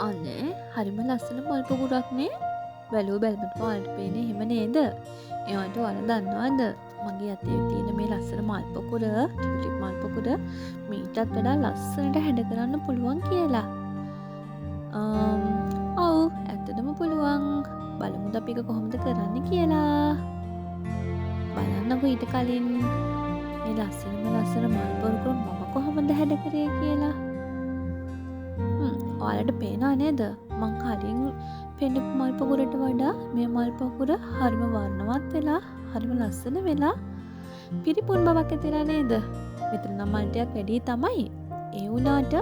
අනේ හරිම ලස්සන මල් පොකුරක්නේ. බැලුව බැලමට ඔයාලට පේන්නේ එහෙම නේද? ඒවට ඔයාලා දන්නවද? මගේ අතේ තියෙන මේ ලස්සන මල් පොකුර, ටියුලිප් මල් පොකුර මීටත් වඩා ලස්සනට හැඩ කරන්න පුළුවන් කියලා. ඔව් ඇත්තටම පුළුවන්. බලමුද අපි ඒක කොහොමද කරන්නේ කියලා. බලන්නකෝ ඊට කලින් මේ ලස්සන මල් පොකුර මම කොහොමද හැඩ කරේ කියලා. ඔයාලට පේනවා නේද? මං කලින් පෙන්නපු මල් පොකුරට වඩා මේ මල් පොකුර හරිම වර්ණවත් වෙලා, හරිම ලස්සන වෙලා පිරිපුන් බවක් ඇතිලා නේද? මෙතන නම් මල් ටිකක් වැඩි තමයි. ඒ වුණාට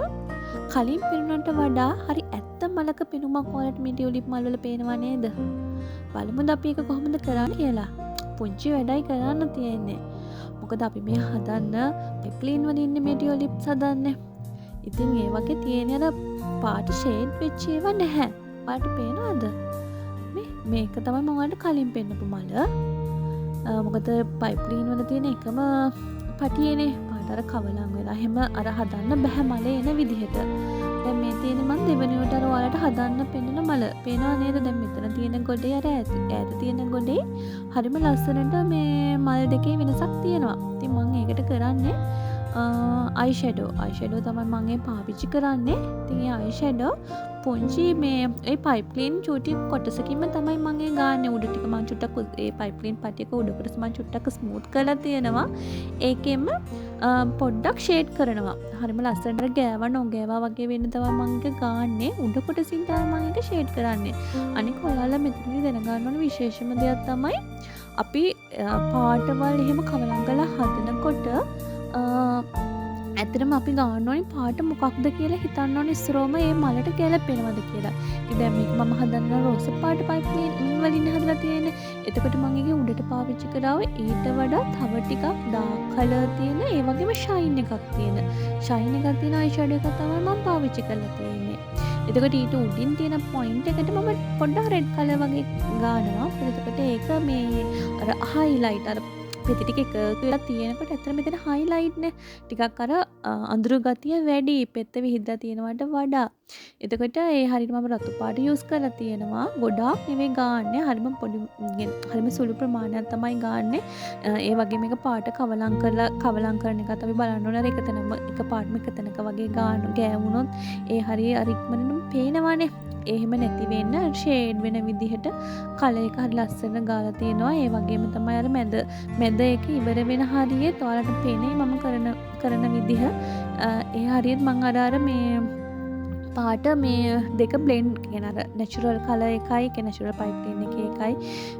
කලින් පෙනුනට වඩා හරි ඇත්ත මලක පෙනුමක් ඔයාලට මේ ටියුලිප් මල් වල පේනවා නේද? බලමුද අපි ඒක කොහොමද කරන්නේ කියලා. පුංචි වැඩයි කරන්න තියෙන්නේ. මොකද අපි මේ හදන්න පෙප්ලින් වලින් මේ ටියුලිප්ස් හදන්නේ. ඉතින් ඒ වගේ තියෙන අර පාට ෂේඩ් වෙච්ච ඒවා නැහැ. ඔයාලට පේනවද? මේක තමයි මම ඔයාලට කලින් පෙන්නපු මල. මොකද පයිප්ලීන් වල තියෙන එකම පටියේනේ පාට අර කවලම් වෙලා. එහෙම අර හදන්න බෑ මලේ එන විදිහට. දැන් මේ තියෙන මම දෙවෙනිවට අර ඔයාලට හදන්න පෙන්නන මල. පේනවා නේද? දැන් මෙතන තියෙන ගොඩේ අර ඈත තියෙන ගොඩේ හරිම ලස්සනට මේ මල් දෙකේ වෙනසක් තියෙනවා. ඉතින් මම ඒකට කරන්නේ අයිෂැඩෝ තමයි මම පාවිච්චි කරන්නේ. ඉතින් ඒ අයිෂැඩෝ පුංචි මේ ඒ පයිප්ලීන් චූටි කොටසකින්ම තමයි මම ඒ ගාන්නේ. උඩ ටික මම චුට්ටක් ඒ පයිප්ලීන් පටියක උඩ කොටස මම චුට්ටක් ස්මූත් කරලා තියෙනවා. ඒකෙන්ම පොඩ්ඩක් ෂේඩ් කරනවා. හරිම ලස්සනට ගෑවා නොගෑවා වගේ වෙන්න තමයි මම ඒක ගාන්නේ. උඩ කොටසින් තමයි මම ඒක ෂේඩ් කරන්නේ. අනික ඔයාලා මෙතනදී දැනගන්න ඕන විශේෂම දෙයක් තමයි අපි පාටවල් එහෙම කවලම් කරලා හදනකොට ඇත්තටම අපි ගන්න ඕනේ පාට මොකක්ද කියලා හිතන්න ඕනේ ඉස්සරෝම ඒ මලට ගැලපෙනවද කියලා. ඉතින් දැන් මේක මම හදන්න රෝස පාට පයිප්ලීන් වලින් හදලා තියෙන්නේ. එතකොට මම ඒකේ උඩට පාවිච්චි කරාවේ ඊට වඩා තව ටිකක් ඩාර්ක් කලර් තියෙන ඒ වගේම ෂයින් එකක් තියෙන. ෂයින් එකක් තියෙන අයිෂැඩෝ එක තමයි මම පාවිච්චි කරලා තියෙන්නේ. එතකොට ඊට උඩින් තියෙන පොයින්ට් එකට මම පොඩ්ඩක් රෙඩ් කලර් වගේ ගානවා. එතකොට ඒක මේ අර හයිලයිට් අර පෙති ටික එකතු වෙලා තියෙනකොට ඇත්තට මෙතන හයිලයිට් නේ ටිකක් අර අඳුරු ගතිය වැඩි පෙත්ත විහිදලා තියෙනවට වඩා. එතකොට ඒ හරියට මම රතු පාට යූස් කරලා තියෙනවා. ගොඩාක් නෙවෙයි ගාන්නේ. හරිම සුළු ප්‍රමාණයක් තමයි ගාන්නේ. ඒ වගේ මේක පාට කවලම් කරන එකත් අපි බලන්න ඕන. එක තැනම එක පාටම එක තැනක වගේ ගෑවුනොත් ඒ හරිය අර ඉක්මනින්ම පේනවනේ. එහෙම නැති වෙන්න ෂේඩ් වෙන විදිහට කලර් එක හරි ලස්සන ගාලා තියෙනවා. ඒ වගේම තමයි අර මැද එක ඉවර වෙන හරියෙත් ඔයාලට පේන්නේ මම කරන විදිහ. ඒ හරියට මම අර මේ පාට මේ දෙක බ්ලෙන්ඩ් කියන අර නැචරල් කලර් එකයි ඒක නැචරල් පයිප්ලින් එකයි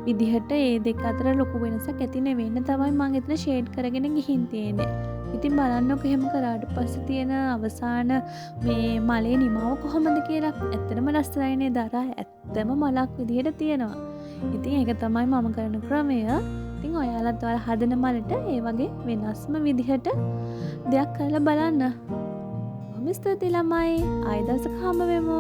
විදිහට ඒ දෙක අතර ලොකු වෙනසක් ඇති නෙවෙන්න තමයි මම එතන ෂේඩ් කරගෙන ගිහින් තියෙන්නේ. ඉතින් බලන්නකො එහෙම කරාට පස්සේ තියෙන අවසාන මේ මලේ නිමාව කොහොමද කියලා. ඇත්තටම ලස්සනයි නේද? අර ඇත්තම මලක් විදිහට තියෙනවා. ඉතින් ඒක තමයි මම කරන ක්‍රමය. ඉතින් ඔයාලත් ඔයාලා හදන මලට ඒ වගේ වෙනස්ම විදිහට දෙයක් කරලා බලන්න. ස්තුතියි ළමයි. ආයෙ දවසක හම්බ වෙමු.